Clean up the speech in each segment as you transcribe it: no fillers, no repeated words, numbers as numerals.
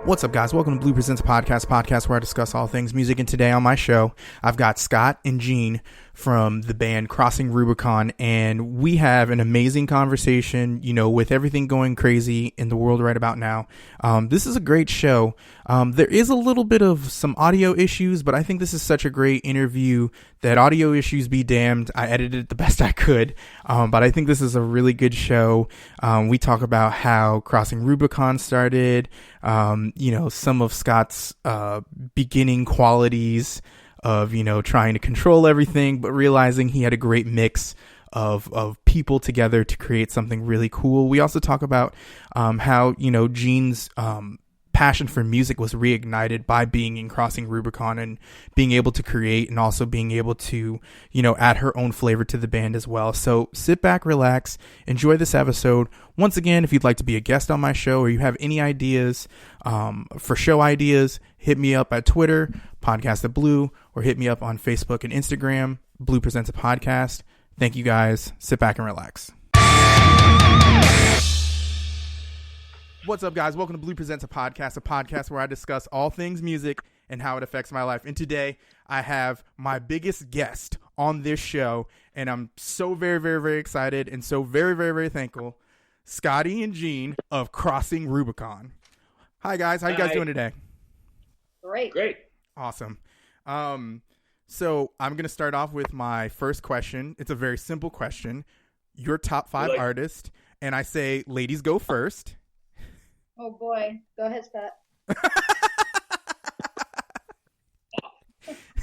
What's up, guys? Welcome to Blue Presents podcast where I discuss all things music. And today on my show, I've got Scott and Jeanne from the band Crossing Rubicon, and we have an amazing conversation, with everything going crazy in the world right about now. This is a great show. There is a little bit of some audio issues, but I think this is such a great interview that audio issues be damned. I edited it the best I could, but I think this is a really good show. We talk about how Crossing Rubicon started, some of Scott's beginning qualities of, trying to control everything, but realizing he had a great mix of people together to create something really cool. We also talk about how, Jeanne's passion for music was reignited by being in Crossing Rubicon and being able to create and also being able to, add her own flavor to the band as well. So sit back, relax, enjoy this episode. Once again, if you'd like to be a guest on my show or you have any ideas for show ideas, hit me up at Twitter, Podcast at Blue, or hit me up on Facebook and Instagram, Blue Presents a Podcast. Thank you guys. Sit back and relax. What's up, guys? Welcome to Blue Presents a podcast where I discuss all things music and how it affects my life. And today I have my biggest guest on this show, and I'm so very, very, very excited and so very, very, very thankful. Scotty and Jeanne of Crossing Rubicon. Hi, guys. How you guys doing today? Great. Awesome. So I'm going to start off with my first question. It's a very simple question. Your top 5 artists, and I say ladies go first. Oh boy. Go ahead, Scott.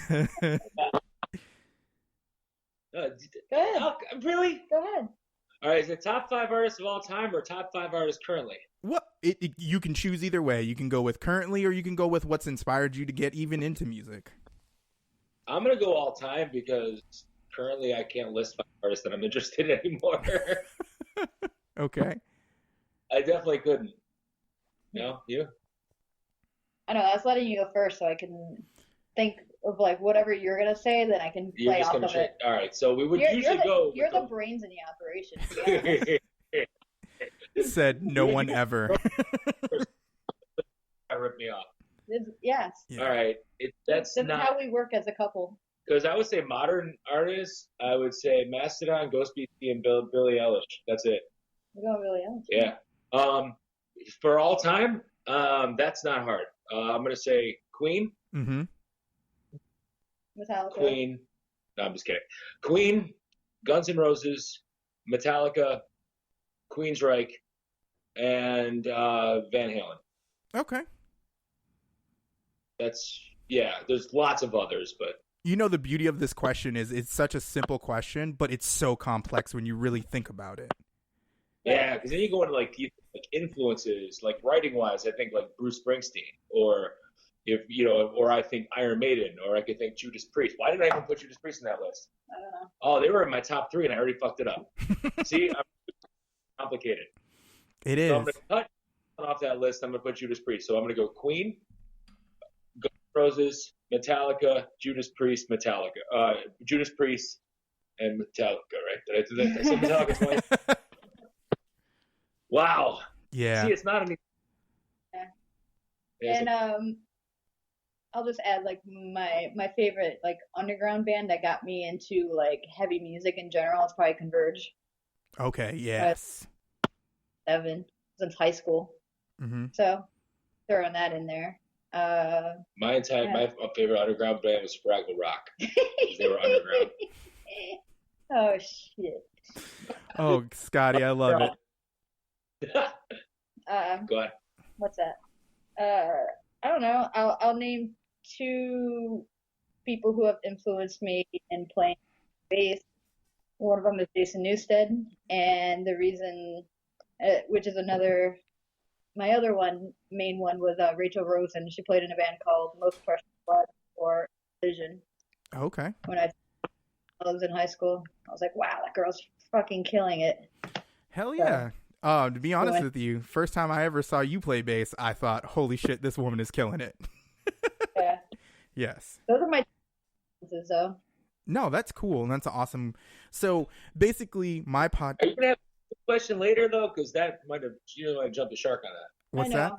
Go ahead. Really? Go ahead. All right, is it top 5 artists of all time or top 5 artists currently? What? You can choose either way. You can go with currently or you can go with what's inspired you to get even into music. I'm going to go all time because currently I can't list 5 artists that I'm interested in anymore. Okay. I definitely couldn't. No? You? I know. I was letting you go first so I can think of whatever you're going to say, then I can play off of it. All right, so we would You're go. You're the brains in the operation, to be honest. Said no one ever. Ripped me off. Yes. Yeah. All right. That's not how we work as a couple. Because I would say modern artists, I would say Mastodon, Ghost BT, and Billie Eilish. That's it. We're going Billie Eilish. Yeah. For all time, that's not hard. I'm going to say Queen. Mm-hmm. Metallica. Queen. No, I'm just kidding. Queen, Guns N' Roses, Metallica, Queensryche, and Van Halen. Okay. There's lots of others, but the beauty of this question is it's such a simple question, but it's so complex when you really think about it. Yeah, because then you go into influences, writing wise, I think Bruce Springsteen, or or I think Iron Maiden, or I could think Judas Priest. Why did I even put Judas Priest in that list? I don't know. Oh, they were in my top 3 and I already fucked it up. See, I'm complicated. It is. So I'm going to cut off that list. I'm going to put Judas Priest. So I'm going to go Queen, Guns N' Roses, Metallica, Judas Priest, Metallica. Judas Priest and Metallica, right? Did I do that? I said Metallica twice. Wow. Yeah. See, it's not an. Yeah. And I'll just add my favorite underground band that got me into heavy music in general is probably Converge. Okay. Yes. 7 since high school. Mm-hmm. So throwing that in there. My favorite underground band was Fraggle Rock. They were underground. Oh shit. Oh, Scotty, I love it. Go ahead. What's that? I don't know. I'll name 2 people who have influenced me in playing bass. One of them is Jason Newsted, and the reason, which is my other main one was Rachel Rosen. She played in a band called Most Precious Blood or Vision. Okay. When I was in high school, I was like, wow, that girl's fucking killing it. Hell yeah. To be honest with you, first time I ever saw you play bass, I thought, holy shit, this woman is killing it. Yeah. Yes. Those are my influences, though. No, that's cool. And that's awesome. So basically, my Are you going to have a question later, though? Because that might have, you might jump the shark on that. What's that?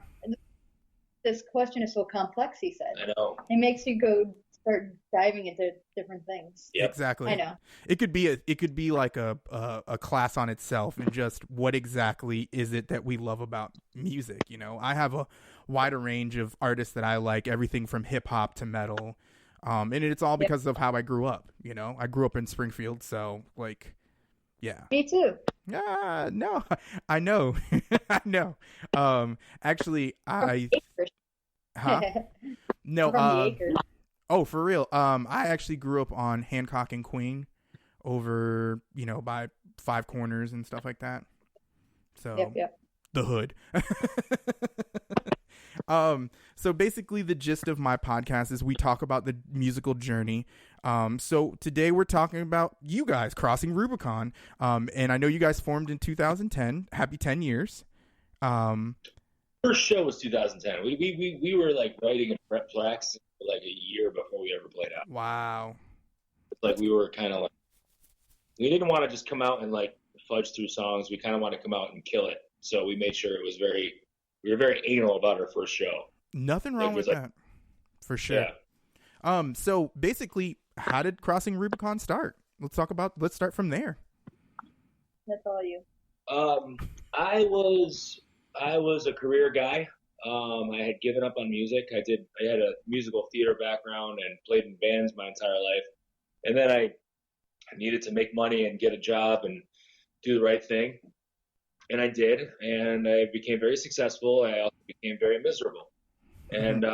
this question is so complex, he said. I know. It makes you go start diving into different things. Yep. Exactly. I know. It could be like a class on itself, and just what exactly is it that we love about music. I have a wider range of artists that I like, everything from hip hop to metal. And it's all because of how I grew up. I grew up in Springfield, so yeah. Me too. No, I know. I know. Actually, huh? No, From the acres. Oh, for real. I actually grew up on Hancock and Queen over, by Five Corners and stuff like that. So Yep. the hood. So basically the gist of my podcast is we talk about the musical journey. So today we're talking about you guys, Crossing Rubicon. And I know you guys formed in 2010. Happy 10 years. First show was 2010. We were like writing and practicing for like a year before we ever played out. Wow. It's like we were kind of like, we didn't want to just come out and like fudge through songs. We kind of wanted to come out and kill it. So we made sure we were very anal about our first show. Nothing wrong with that. For sure. Yeah. So basically, how did Crossing Rubicon start? Let's start from there. That's all you. I was a career guy. I had given up on music. I had a musical theater background and played in bands my entire life. And then I needed to make money and get a job and do the right thing. And I did, and I became very successful. I also became very miserable. And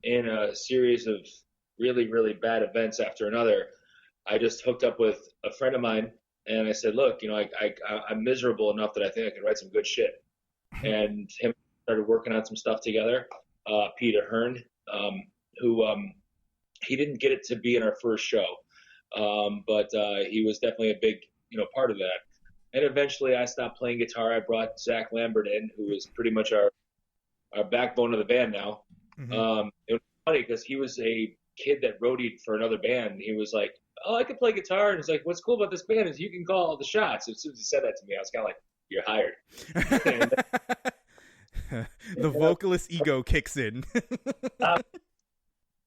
in a series of really, really bad events after another, I just hooked up with a friend of mine, and I said, look, I'm miserable enough that I think I can write some good shit. And him started working on some stuff together. Peter Hearn, who he didn't get it to be in our first show, but he was definitely a big part of that. And eventually I stopped playing guitar. I brought Zach Lambert in, who was pretty much our backbone of the band now. Mm-hmm. It was funny because he was a kid that roadied for another band. He was like, oh, I can play guitar. And he's like, what's cool about this band is you can call all the shots. As soon as he said that to me, I was kind of like, you're hired. The vocalist ego kicks in.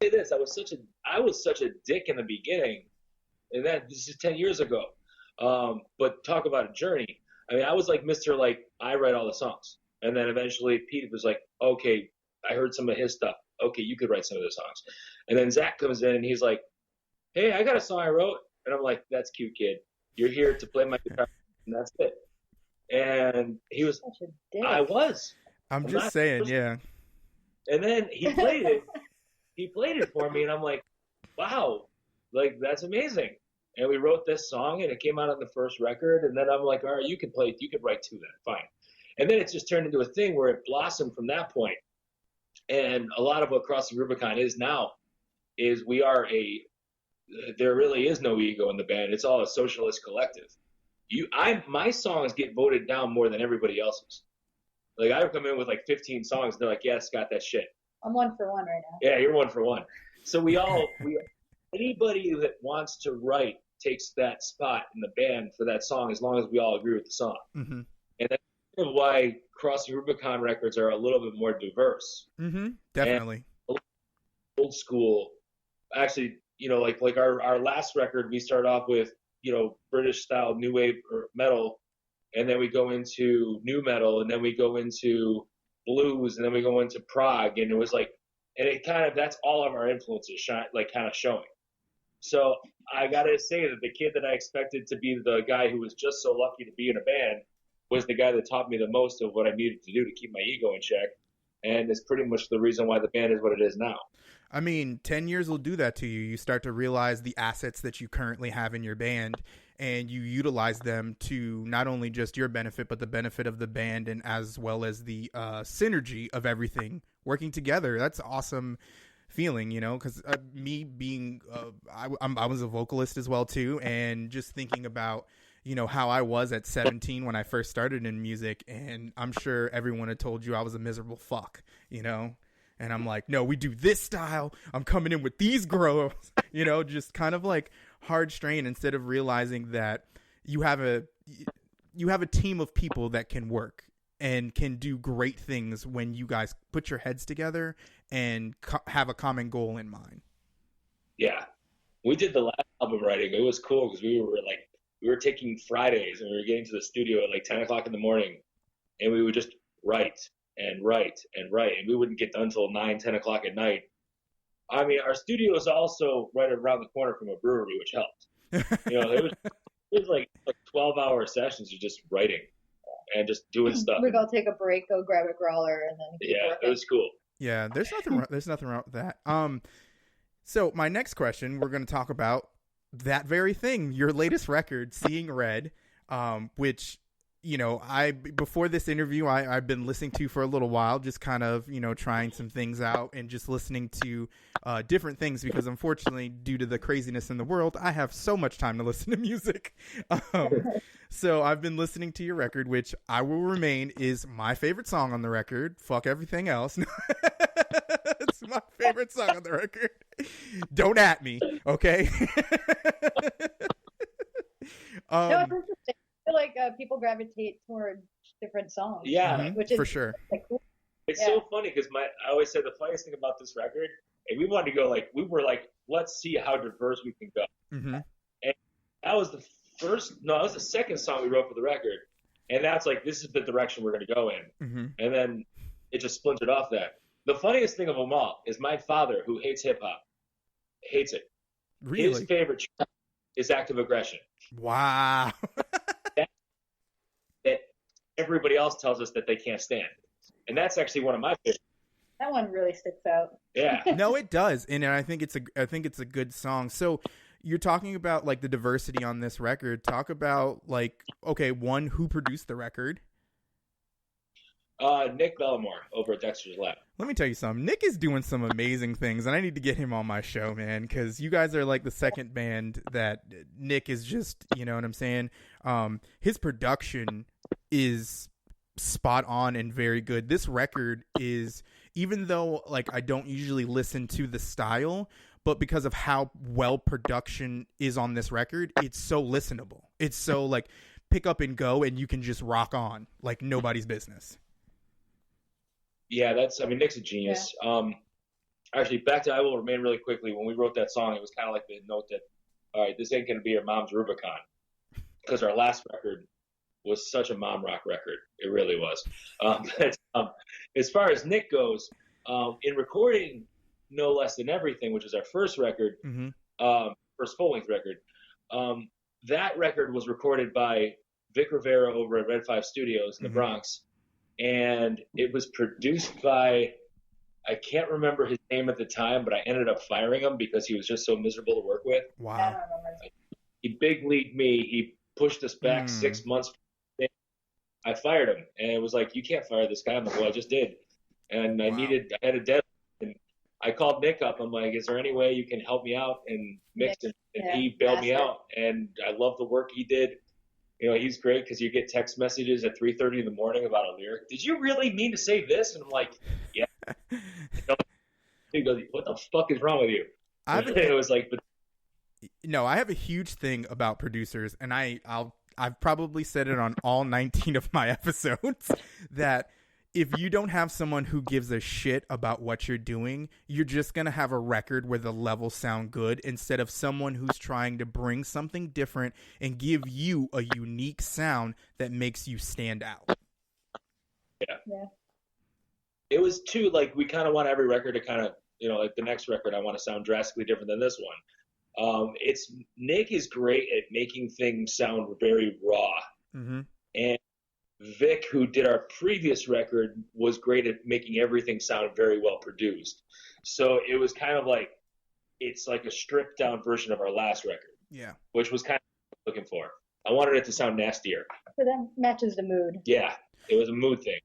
Say this, I was such a dick in the beginning, and this is 10 years ago. But talk about a journey. I mean, I was like Mr. Like, I write all the songs. And then eventually Pete was like, okay, I heard some of his stuff. Okay, you could write some of the songs. And then Zach comes in and he's like, hey, I got a song I wrote. And I'm like, that's cute, kid. You're here to play my guitar, and that's it. And he was, I was. I'm just saying, yeah. And then he played it. He played it for me, and I'm like, wow, like, that's amazing. And we wrote this song, and it came out on the first record. And then I'm like, all right, you could write to that, fine. And then it just turned into a thing where it blossomed from that point. And a lot of what Crossing Rubicon is now is there really is no ego in the band. It's all a socialist collective. My songs get voted down more than everybody else's. Like, I come in with like 15 songs, and they're like, yeah, Scott, that shit. I'm 1 for 1 right now. Yeah, you're 1 for 1. So anybody that wants to write takes that spot in the band for that song as long as we all agree with the song. Mm-hmm. And that's kind of why Crossing Rubicon records are a little bit more diverse. Mm-hmm. Definitely. And old school. Actually, like our last record, we start off with, British style new wave or metal, and then we go into new metal, and then we go into blues, and then we go into prog, and it was like, and it kind of, that's all of our influences kind of showing. So I gotta say that the kid that I expected to be the guy who was just so lucky to be in a band was the guy that taught me the most of what I needed to do to keep my ego in check. And it's pretty much the reason why the band is what it is now. I mean, 10 years will do that to you. You start to realize the assets that you currently have in your band, and you utilize them to not only just your benefit, but the benefit of the band, and as well as the synergy of everything working together. That's awesome feeling, because me being, I was a vocalist as well too. And just thinking about, how I was at 17 when I first started in music, and I'm sure everyone had told you I was a miserable fuck, and I'm like, no, we do this style. I'm coming in with these growls, just kind of like hard strain, instead of realizing that you have a team of people that can work. and can do great things when you guys put your heads together and have a common goal in mind. Yeah. We did the last album writing. It was cool because we were taking Fridays and we were getting to the studio at like 10 o'clock in the morning, and we would just write and write and write, and we wouldn't get done until 9, 10 o'clock at night. I mean, our studio is also right around the corner from a brewery, which helped. It was like 12-hour sessions of just writing and just doing stuff. We'd all take a break, go grab a growler, and then keep working. It was cool. Yeah, there's nothing wrong with that. So my next question, we're going to talk about that very thing, your latest record, Seeing Red, which, before this interview, I've been listening to for a little while, just kind of, trying some things out and just listening to different things because unfortunately, due to the craziness in the world, I have so much time to listen to music. So I've been listening to your record, which I Will Remain is my favorite song on the record. Fuck everything else. It's my favorite song on the record. Don't at me, okay? No, it's interesting. I feel like people gravitate toward different songs. Yeah, which is for sure. Cool. It's so funny because I always said the funniest thing about this record, and we wanted to go we were like, let's see how diverse we can go. Mm-hmm. And that was the second song we wrote for the record, and that's like, this is the direction we're going to go in. Mm-hmm. And then it just splintered off that. The funniest thing of them all is my father, who hates hip hop, hates it. Really? His favorite track is Active Aggression. Wow. that everybody else tells us that they can't stand. And that's actually one of my favorites. That one really sticks out. Yeah. No, it does. And I think it's a good song. So you're talking about like the diversity on this record. Talk about one, who produced the record? Nick Bellamore over at Dexter's Lab. Let me tell you something. Nick is doing some amazing things, and I need to get him on my show, man, because you guys are like the second band that Nick is just, you know what I'm saying? His production is spot on and very good. This record is, even though like I don't usually listen to the style, but because of how well production is on this record, it's so listenable. It's so like pick up and go, and you can just rock on like nobody's business. Yeah, Nick's a genius. Yeah. Actually, back to I Will Remain really quickly. When we wrote that song, it was kind of like the note that, all right, this ain't going to be your mom's Rubicon. Because our last record was such a mom rock record. It really was. As far as Nick goes, in recording No Less Than Everything, which is our first record, first full-length record, that record was recorded by Vic Rivera over at Red 5 Studios in the Bronx. And it was produced by, I can't remember his name at the time, but I ended up firing him because he was just so miserable to work with. Wow. He big leagued me. He pushed us back 6 months. I fired him. And it was like, you can't fire this guy. I'm like, well, I just did. And I had a deadline. And I called Nick up. I'm like, is there any way you can help me out? And mixed it. And he bailed me out. And I love the work he did. He's great because you get text messages at 3:30 in the morning about a lyric. Did you really mean to say this? And I'm like, yeah. He goes, what the fuck is wrong with you? It was like, no, I have a huge thing about producers, and I've probably said it on all 19 of my episodes that if you don't have someone who gives a shit about what you're doing, you're just going to have a record where the levels sound good instead of someone who's trying to bring something different and give you a unique sound that makes you stand out. Yeah. It was too, like, we kind of want every record to kind of, like the next record, I want to sound drastically different than this one. Nick is great at making things sound very raw. Mm-hmm. And Vic, who did our previous record, was great at making everything sound very well produced. So it was kind of like, it's like a stripped down version of our last record. Yeah. Which was kind of what I was looking for. I wanted it to sound nastier. So that matches the mood. Yeah. It was a mood thing.